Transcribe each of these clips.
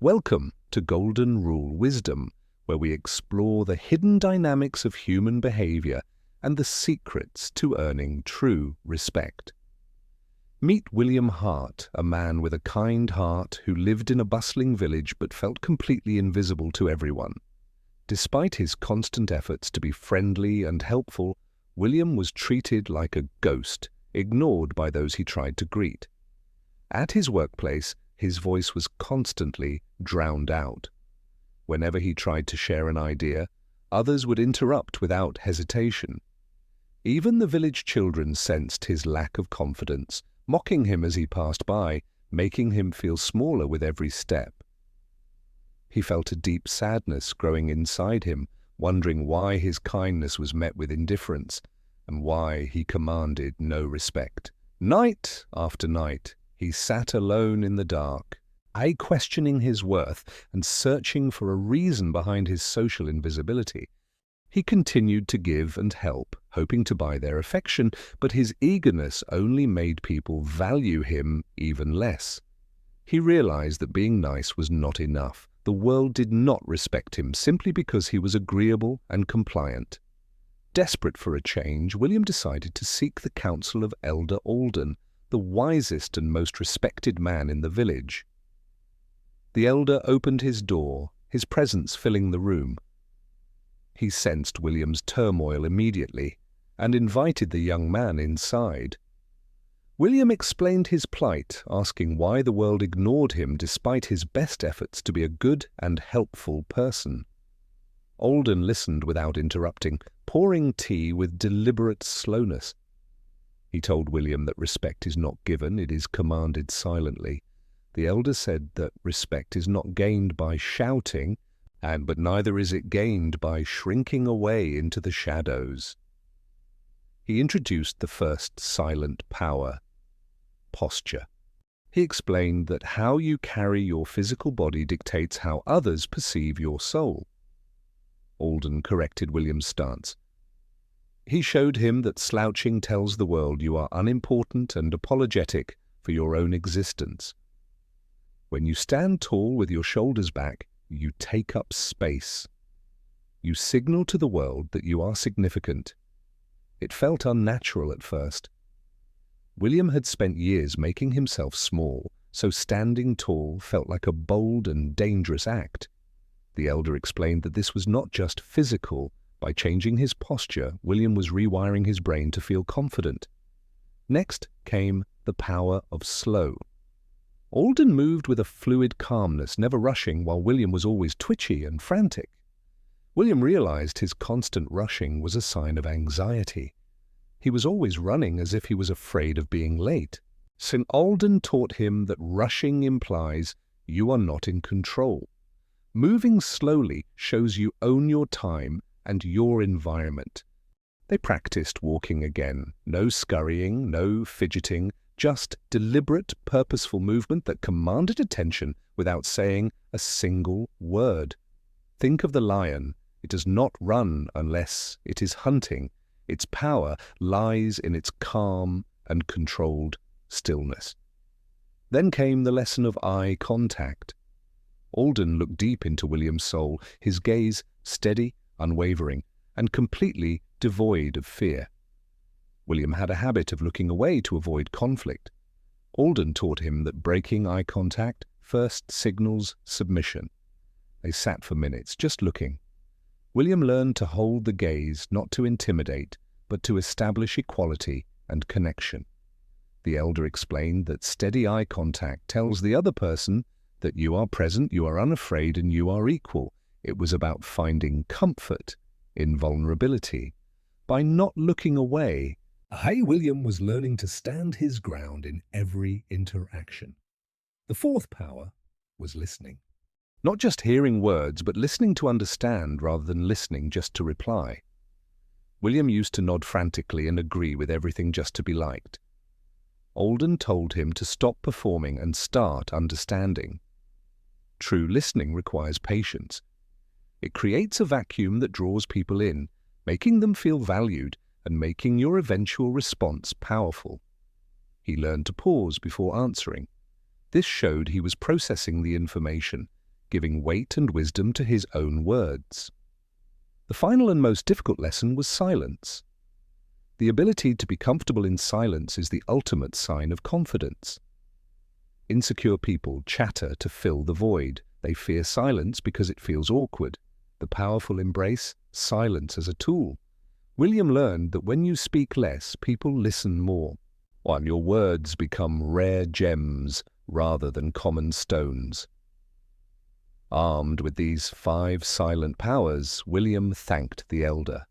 Welcome to Golden Rule Wisdom, where we explore the hidden dynamics of human behavior and the secrets to earning true respect. Meet William Hart, a man with a kind heart who lived in a bustling village but felt completely invisible to everyone. Despite his constant efforts to be friendly and helpful, William was treated like a ghost, ignored by those he tried to greet. At his workplace, his voice was constantly drowned out. Whenever he tried to share an idea, others would interrupt without hesitation. Even the village children sensed his lack of confidence, mocking him as he passed by, making him feel smaller with every step. He felt a deep sadness growing inside him, wondering why his kindness was met with indifference and why he commanded no respect. Night after night, he sat alone in the dark, questioning his worth and searching for a reason behind his social invisibility. He continued to give and help, hoping to buy their affection, but his eagerness only made people value him even less. He realized that being nice was not enough. The world did not respect him simply because he was agreeable and compliant. Desperate for a change, William decided to seek the counsel of Elder Alden, the wisest and most respected man in the village. The elder opened his door, his presence filling the room. He sensed William's turmoil immediately and invited the young man inside. William explained his plight, asking why the world ignored him despite his best efforts to be a good and helpful person. Alden listened without interrupting, pouring tea with deliberate slowness. He told William that respect is not given, it is commanded silently. The elder said that respect is not gained by shouting, but neither is it gained by shrinking away into the shadows. He introduced the first silent power, posture. He explained that how you carry your physical body dictates how others perceive your soul. Alden corrected William's stance. He showed him that slouching tells the world you are unimportant and apologetic for your own existence. When you stand tall with your shoulders back, you take up space. You signal to the world that you are significant. It felt unnatural at first. William had spent years making himself small, so standing tall felt like a bold and dangerous act. The elder explained that this was not just physical. By changing his posture, William was rewiring his brain to feel confident. Next came the power of slow. Alden moved with a fluid calmness, never rushing, while William was always twitchy and frantic. William realized his constant rushing was a sign of anxiety. He was always running as if he was afraid of being late. St. Alden taught him that rushing implies you are not in control. Moving slowly shows you own your time and your environment. They practiced walking again. No scurrying, no fidgeting, just deliberate, purposeful movement that commanded attention without saying a single word. Think of the lion. It does not run unless it is hunting. Its power lies in its calm and controlled stillness. Then came the lesson of eye contact. Alden looked deep into William's soul, his gaze steady, unwavering, and completely devoid of fear. William had a habit of looking away to avoid conflict. Alden taught him that breaking eye contact first signals submission. They sat for minutes, just looking. William learned to hold the gaze, not to intimidate, but to establish equality and connection. The elder explained that steady eye contact tells the other person that you are present, you are unafraid, and you are equal. It was about finding comfort in vulnerability. By not looking away, William was learning to stand his ground in every interaction. The fourth power was listening. Not just hearing words, but listening to understand rather than listening just to reply. William used to nod frantically and agree with everything just to be liked. Alden told him to stop performing and start understanding. True listening requires patience. It creates a vacuum that draws people in, making them feel valued and making your eventual response powerful. He learned to pause before answering. This showed he was processing the information, giving weight and wisdom to his own words. The final and most difficult lesson was silence. The ability to be comfortable in silence is the ultimate sign of confidence. Insecure people chatter to fill the void. They fear silence because it feels awkward. The powerful embrace silence as a tool. William learned that when you speak less, people listen more, and your words become rare gems rather than common stones. Armed with these 5 silent powers, William thanked the elder.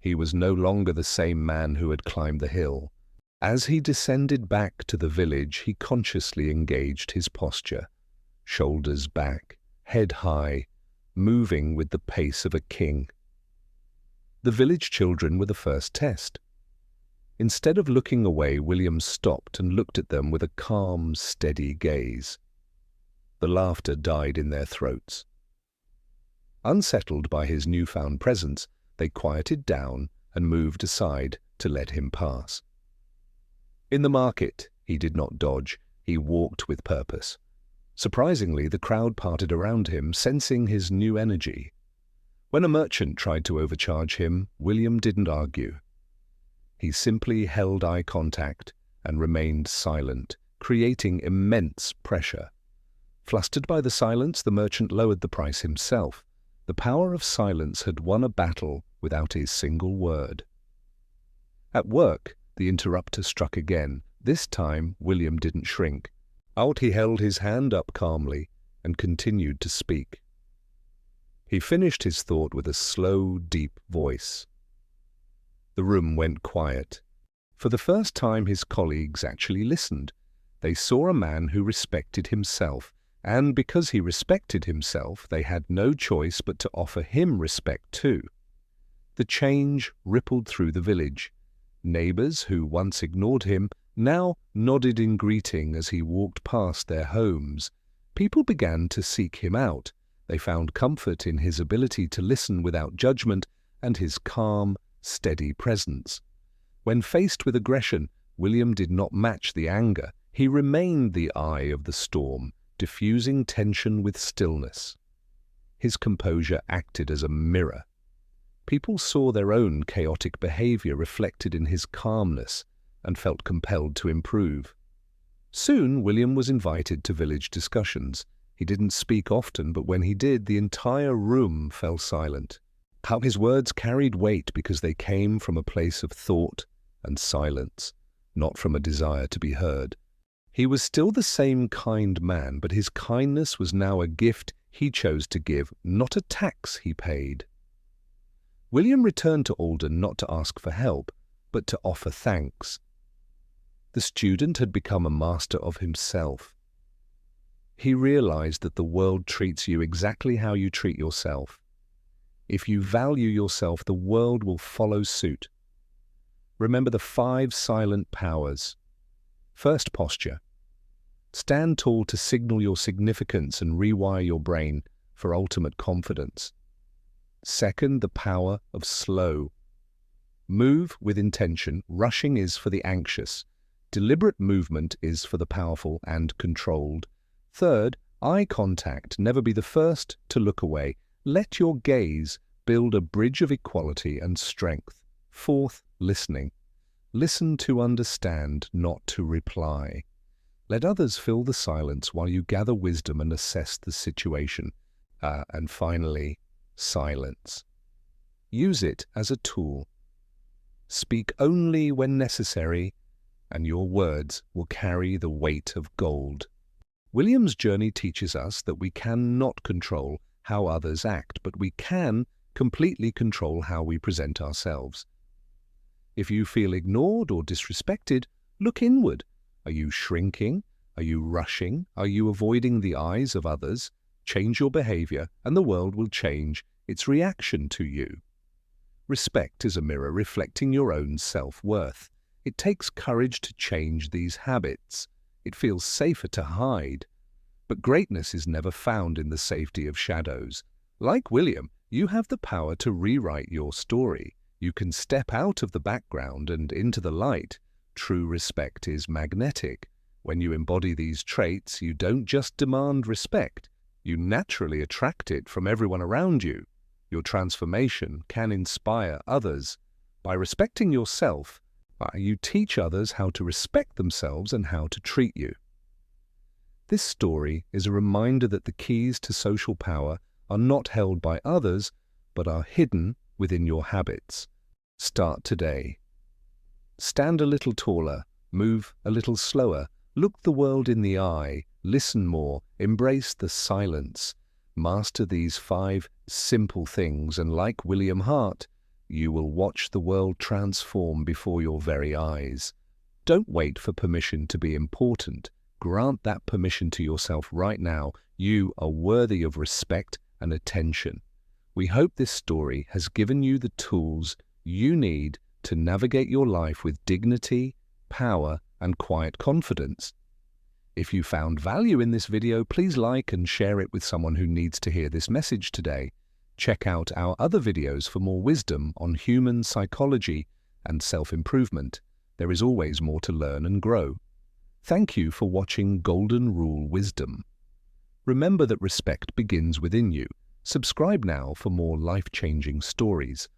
He was no longer the same man who had climbed the hill. As he descended back to the village, he consciously engaged his posture, shoulders back, head high, moving with the pace of a king. The village children were the first test. Instead of looking away, William stopped and looked at them with a calm, steady gaze. The laughter died in their throats. Unsettled by his newfound presence, they quieted down and moved aside to let him pass. In the market, he did not dodge, he walked with purpose. Surprisingly, the crowd parted around him, sensing his new energy. When a merchant tried to overcharge him, William didn't argue. He simply held eye contact and remained silent, creating immense pressure. Flustered by the silence, the merchant lowered the price himself. The power of silence had won a battle without a single word. At work, the interrupter struck again. This time, William didn't shrink. Out he held his hand up calmly and continued to speak. He finished his thought with a slow, deep voice. The room went quiet. For the first time, his colleagues actually listened. They saw a man who respected himself, and because he respected himself, they had no choice but to offer him respect too. The change rippled through the village. Neighbors who once ignored him now nodded in greeting as he walked past their homes. People began to seek him out. They found comfort in his ability to listen without judgment and his calm, steady presence. When faced with aggression, William did not match the anger. He remained the eye of the storm, diffusing tension with stillness. His composure acted as a mirror. People saw their own chaotic behavior reflected in his calmness and felt compelled to improve. Soon, William was invited to village discussions. He didn't speak often, but when he did, the entire room fell silent. How his words carried weight because they came from a place of thought and silence, not from a desire to be heard. He was still the same kind man, but his kindness was now a gift he chose to give, not a tax he paid. William returned to Alden not to ask for help, but to offer thanks. The student had become a master of himself. He realized that the world treats you exactly how you treat yourself. If you value yourself, the world will follow suit. Remember the 5 silent powers. First, posture. Stand tall to signal your significance and rewire your brain for ultimate confidence. Second, the power of slow. Move with intention. Rushing is for the anxious. Deliberate movement is for the powerful and controlled. Third, eye contact. Never be the first to look away. Let your gaze build a bridge of equality and strength. Fourth, listening. Listen to understand, not to reply. Let others fill the silence while you gather wisdom and assess the situation. And finally, silence. Use it as a tool. Speak only when necessary, and your words will carry the weight of gold. William's journey teaches us that we cannot control how others act, but we can completely control how we present ourselves. If you feel ignored or disrespected, look inward. Are you shrinking? Are you rushing? Are you avoiding the eyes of others? Change your behavior, and the world will change its reaction to you. Respect is a mirror reflecting your own self-worth. It takes courage to change these habits. It feels safer to hide. But greatness is never found in the safety of shadows. Like William, you have the power to rewrite your story. You can step out of the background and into the light. True respect is magnetic. When you embody these traits, you don't just demand respect. You naturally attract it from everyone around you. Your transformation can inspire others. By respecting yourself, you teach others how to respect themselves and how to treat you. This story is a reminder that the keys to social power are not held by others, but are hidden within your habits. Start today. Stand a little taller, move a little slower, look the world in the eye, listen more, embrace the silence. Master these 5 simple things, and like William Hart, you will watch the world transform before your very eyes. Don't wait for permission to be important. Grant that permission to yourself right now. You are worthy of respect and attention. We hope this story has given you the tools you need to navigate your life with dignity, power, and quiet confidence. If you found value in this video, please like and share it with someone who needs to hear this message today. Check out our other videos for more wisdom on human psychology and self-improvement. There is always more to learn and grow. Thank you for watching Golden Rule Wisdom. Remember that respect begins within you. Subscribe now for more life-changing stories.